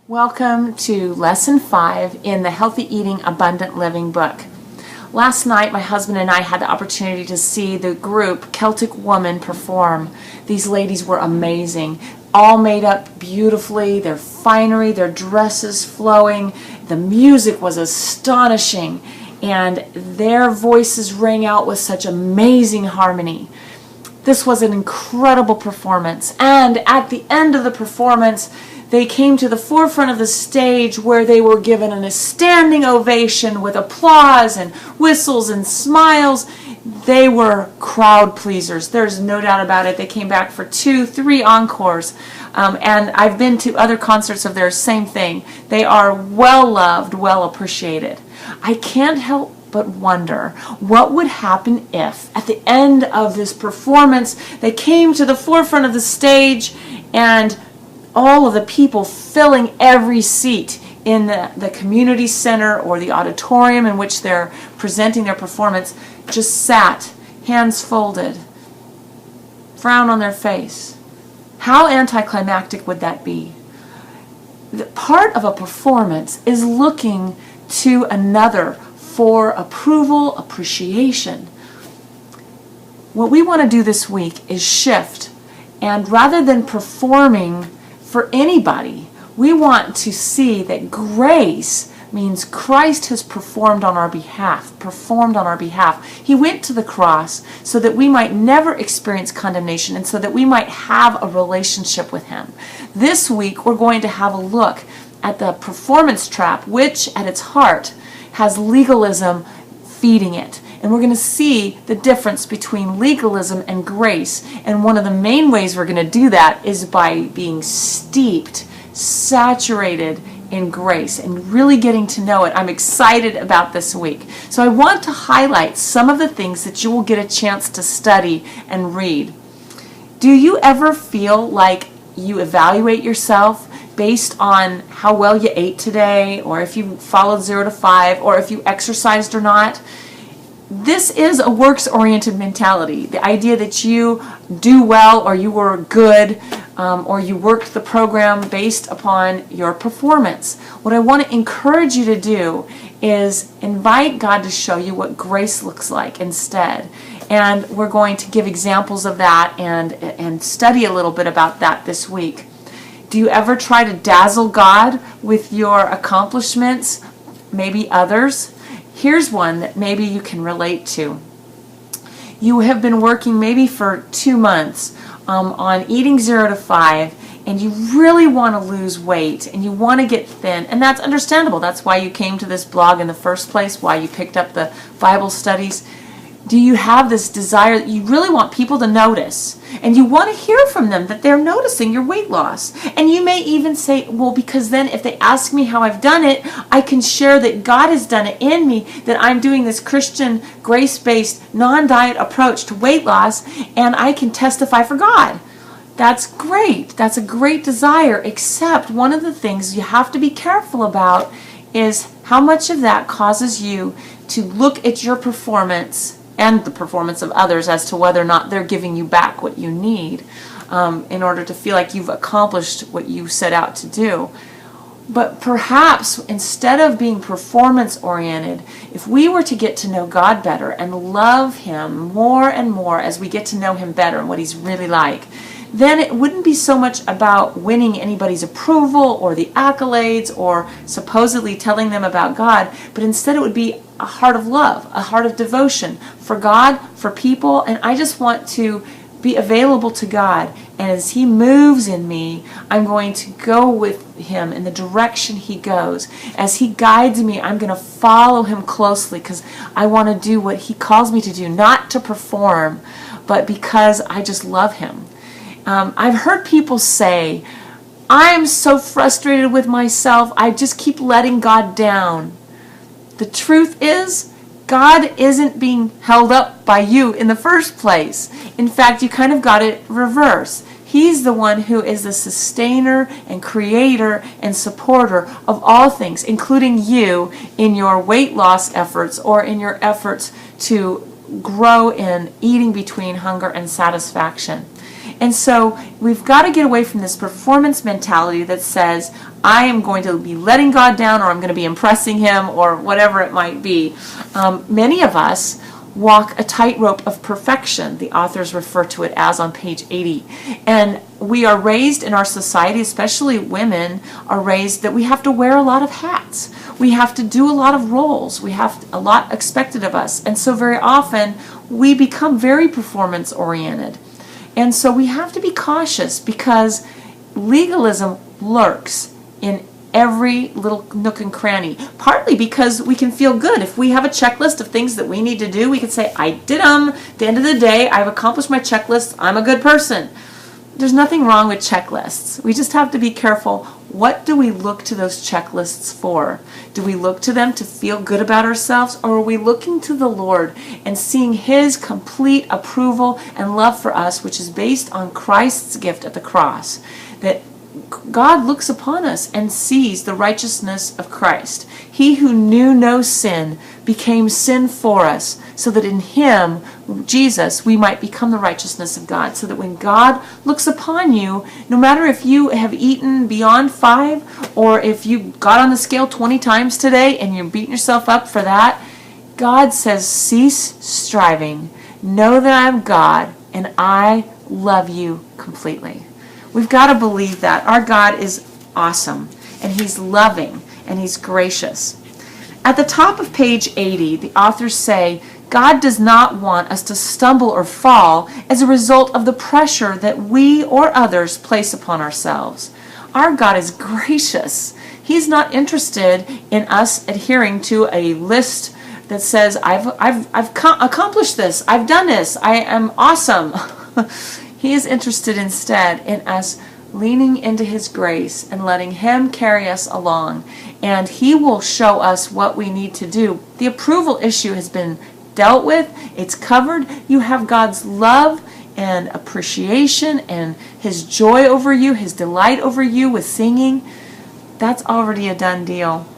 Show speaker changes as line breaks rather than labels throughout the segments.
Welcome to Lesson 5 in the Healthy Eating, Abundant Living book. Last night, my husband and I had the opportunity to see the group Celtic Woman perform. These ladies were amazing, all made up beautifully, their finery, their dresses flowing. The music was astonishing, and their voices rang out with such amazing harmony. This was an incredible performance, and at the end of the performance, they came to the forefront of the stage where they were given a standing ovation with applause and whistles and smiles. They were crowd pleasers. There's no doubt about it. They came back for 2, 3 encores. And I've been to other concerts of theirs, same thing. They are well loved, well appreciated. I can't help but wonder what would happen if at the end of this performance they came to the forefront of the stage and all of the people filling every seat in the community center or the auditorium in which they're presenting their performance just sat, hands folded, frown on their face. How anticlimactic would that be? The part of a performance is looking to another for approval, appreciation. What we want to do this week is shift, and rather than performing for anybody, we want to see that grace means Christ has performed on our behalf. He went to the cross so that we might never experience condemnation and so that we might have a relationship with Him. This week we're going to have a look at the performance trap, which at its heart has legalism feeding it. And we're going to see the difference between legalism and grace. And one of the main ways we're going to do that is by being steeped, saturated in grace and really getting to know it. I'm excited about this week. So I want to highlight some of the things that you will get a chance to study and read. Do you ever feel like you evaluate yourself based on how well you ate today, or if you followed 0 to 5, or if you exercised or not? This is a works-oriented mentality. The idea that you do well, or you were good, or you worked the program based upon your performance. What I want to encourage you to do is invite God to show you what grace looks like instead. And we're going to give examples of that and study a little bit about that this week. Do you ever try to dazzle God with your accomplishments, maybe others? Here's one that maybe you can relate to. You have been working maybe for 2 months on eating 0 to 5, and you really want to lose weight and you want to get thin, and that's understandable. That's why you came to this blog in the first place, why you picked up the Bible studies. Do you have this desire that you really want people to notice, and you want to hear from them that they're noticing your weight loss? And you may even say, well, because then if they ask me how I've done it, I can share that God has done it in me, that I'm doing this Christian grace-based non-diet approach to weight loss, and I can testify for God. That's great. That's a great desire, except one of the things you have to be careful about is how much of that causes you to look at your performance and the performance of others as to whether or not they're giving you back what you need in order to feel like you've accomplished what you set out to do. But perhaps instead of being performance-oriented, if we were to get to know God better and love Him more and more as we get to know Him better and what He's really like, then it wouldn't be so much about winning anybody's approval or the accolades or supposedly telling them about God, but instead it would be a heart of love, a heart of devotion for God, for people, and I just want to be available to God. And as He moves in me, I'm going to go with Him in the direction He goes. As He guides me, I'm going to follow Him closely because I want to do what He calls me to do, not to perform, but because I just love Him. I've heard people say, I'm so frustrated with myself, I just keep letting God down. The truth is, God isn't being held up by you in the first place. In fact, you kind of got it reverse. He's the one who is the sustainer and creator and supporter of all things, including you in your weight loss efforts or in your efforts to grow in eating between hunger and satisfaction. And so we've got to get away from this performance mentality that says, I am going to be letting God down, or I'm going to be impressing him, or whatever it might be. Many of us walk a tightrope of perfection. The authors refer to it as on page 80. And we are raised in our society, especially women, are raised that we have to wear a lot of hats. We have to do a lot of roles. We have a lot expected of us. And so very often we become very performance oriented. And so we have to be cautious, because legalism lurks in every little nook and cranny, partly because we can feel good. If we have a checklist of things that we need to do, we can say, I did them. At the end of the day, I've accomplished my checklist. I'm a good person. There's nothing wrong with checklists. We just have to be careful. What do we look to those checklists for? Do we look to them to feel good about ourselves, or are we looking to the Lord and seeing his complete approval and love for us, which is based on Christ's gift at the cross? That God looks upon us and sees the righteousness of Christ. He who knew no sin became sin for us, so that in him, Jesus, we might become the righteousness of God. So that when God looks upon you, no matter if you have eaten beyond 5, or if you got on the scale 20 times today and you're beating yourself up for that, God says, cease striving. Know that I am God and I love you completely. We've got to believe that. Our God is awesome, and he's loving, and he's gracious. At the top of page 80, the authors say, God does not want us to stumble or fall as a result of the pressure that we or others place upon ourselves. Our God is gracious. He's not interested in us adhering to a list that says, I've accomplished this, I've done this, I am awesome. He is interested instead in us leaning into his grace and letting him carry us along. And he will show us what we need to do. The approval issue has been dealt with. It's covered. You have God's love and appreciation and his joy over you, his delight over you with singing. That's already a done deal.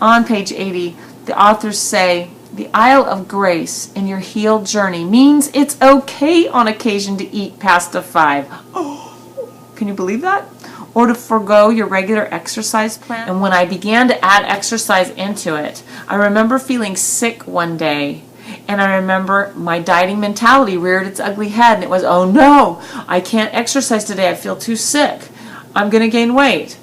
On page 80, the authors say, the Isle of Grace in your healed journey means it's okay on occasion to eat past a 5. Oh, can you believe that? Or to forego your regular exercise plan. And when I began to add exercise into it, I remember feeling sick one day. And I remember my dieting mentality reared its ugly head. And it was, oh no, I can't exercise today. I feel too sick. I'm going to gain weight.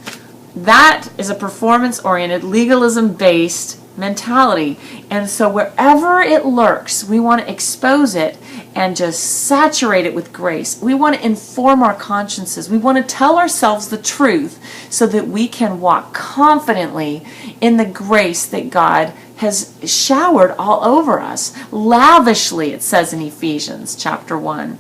That is a performance-oriented, legalism-based mentality. And so wherever it lurks, we want to expose it and just saturate it with grace. We want to inform our consciences. We want to tell ourselves the truth so that we can walk confidently in the grace that God has showered all over us. Lavishly, it says in Ephesians chapter 1.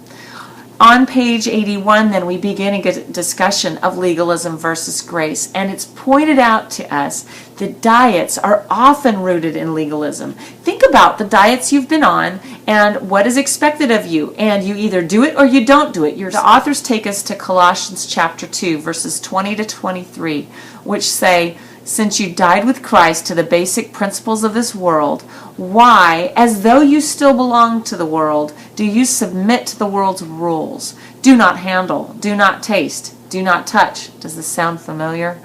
On page 81, then, we begin a discussion of legalism versus grace, and it's pointed out to us that diets are often rooted in legalism. Think about the diets you've been on and what is expected of you, and you either do it or you don't do it. The authors take us to Colossians chapter 2, verses 20 to 23, which say, since you died with Christ to the basic principles of this world, why, as though you still belong to the world, do you submit to the world's rules? Do not handle, do not taste, do not touch. Does this sound familiar?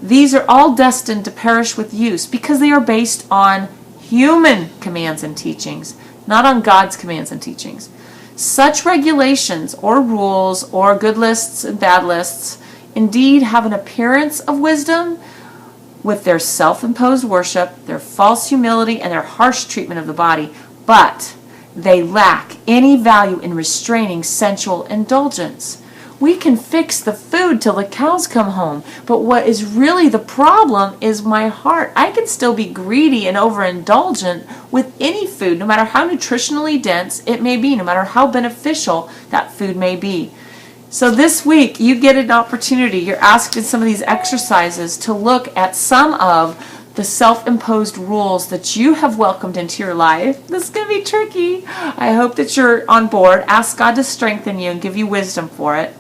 These are all destined to perish with use because they are based on human commands and teachings, not on God's commands and teachings. Such regulations or rules or good lists and bad lists indeed have an appearance of wisdom, with their self-imposed worship, their false humility, and their harsh treatment of the body, but they lack any value in restraining sensual indulgence. We can fix the food till the cows come home, but what is really the problem is my heart. I can still be greedy and overindulgent with any food, no matter how nutritionally dense it may be, no matter how beneficial that food may be. So this week, you get an opportunity. You're asked in some of these exercises to look at some of the self-imposed rules that you have welcomed into your life. This is going to be tricky. I hope that you're on board. Ask God to strengthen you and give you wisdom for it.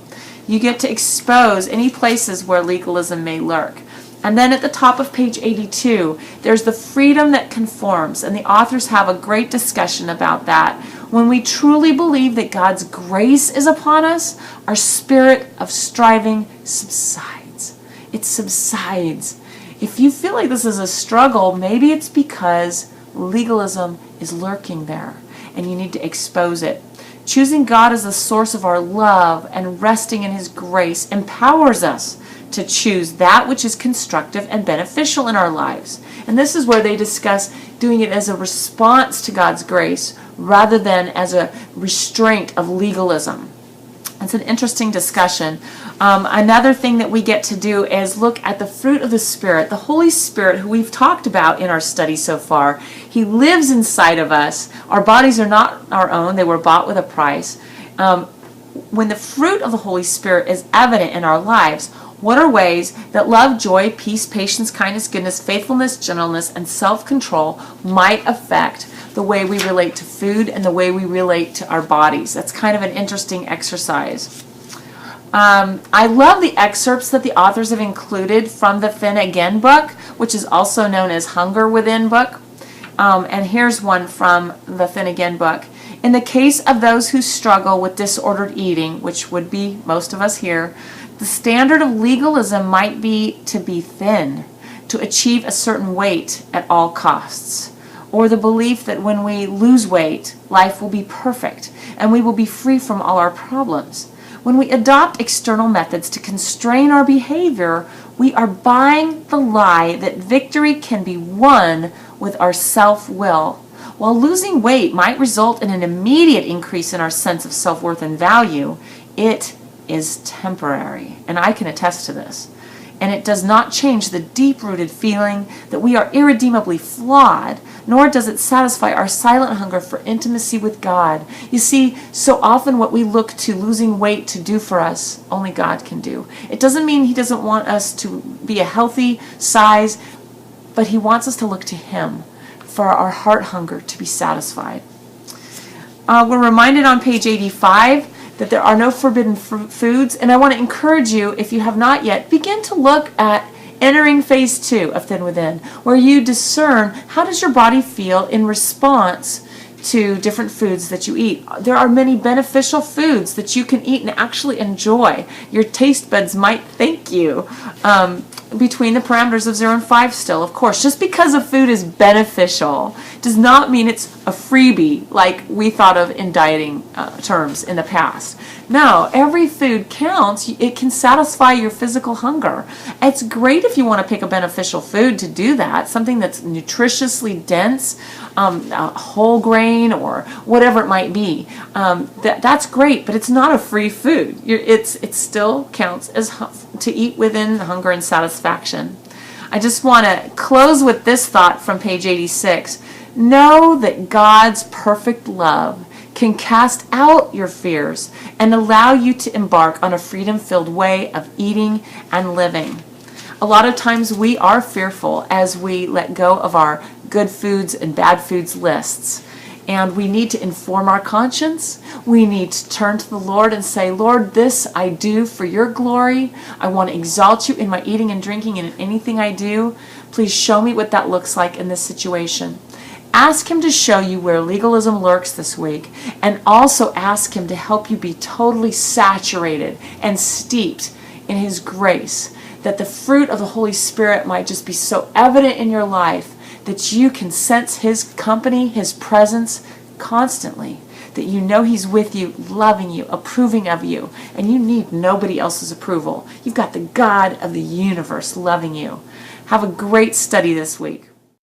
You get to expose any places where legalism may lurk. And then at the top of page 82, there's the freedom that conforms, and the authors have a great discussion about that. When we truly believe that God's grace is upon us, our spirit of striving subsides. It subsides. If you feel like this is a struggle, maybe it's because legalism is lurking there, and you need to expose it. Choosing God as the source of our love and resting in His grace empowers us to choose that which is constructive and beneficial in our lives. And this is where they discuss doing it as a response to God's grace rather than as a restraint of legalism. It's an interesting discussion. Another thing that we get to do is look at the fruit of the Spirit. The Holy Spirit, who we've talked about in our study so far, He lives inside of us. Our bodies are not our own. They were bought with a price. When the fruit of the Holy Spirit is evident in our lives, what are ways that love, joy, peace, patience, kindness, goodness, faithfulness, gentleness, and self-control might affect the way we relate to food and the way we relate to our bodies? That's kind of an interesting exercise. I love the excerpts that the authors have included from the Thin Again book, which is also known as Hunger Within book. And here's one from the Thin Again book. In the case of those who struggle with disordered eating, which would be most of us here, the standard of legalism might be to be thin, to achieve a certain weight at all costs, or the belief that when we lose weight, life will be perfect and we will be free from all our problems. When we adopt external methods to constrain our behavior, we are buying the lie that victory can be won with our self-will. While losing weight might result in an immediate increase in our sense of self-worth and value, it is temporary, and I can attest to this. And it does not change the deep-rooted feeling that we are irredeemably flawed, nor does it satisfy our silent hunger for intimacy with God. You see, so often what we look to losing weight to do for us, only God can do. It doesn't mean He doesn't want us to be a healthy size, but He wants us to look to Him for our heart hunger to be satisfied. We're reminded on page 85 that there are no forbidden foods, and I want to encourage you, if you have not yet, begin to look at entering phase 2 of Thin Within, where you discern how does your body feel in response to different foods that you eat. There are many beneficial foods that you can eat and actually enjoy. Your taste buds might thank you. Between the parameters of 0 and 5 still, of course. Just because a food is beneficial does not mean it's a freebie like we thought of in dieting terms in the past. No, every food counts. It can satisfy your physical hunger. It's great if you want to pick a beneficial food to do that, something that's nutritiously dense, whole grain or whatever it might be. That's great, but it's not a free food. It still counts as to eat within hunger and satisfaction. I just want to close with this thought from page 86. Know that God's perfect love can cast out your fears and allow you to embark on a freedom-filled way of eating and living. A lot of times we are fearful as we let go of our good foods and bad foods lists. And we need to inform our conscience. We need to turn to the Lord and say, Lord, this I do for your glory. I want to exalt you in my eating and drinking and in anything I do. Please show me what that looks like in this situation. Ask Him to show you where legalism lurks this week, and also ask Him to help you be totally saturated and steeped in His grace, that the fruit of the Holy Spirit might just be so evident in your life that you can sense His company, His presence constantly, that you know He's with you, loving you, approving of you, and you need nobody else's approval. You've got the God of the universe loving you. Have a great study this week.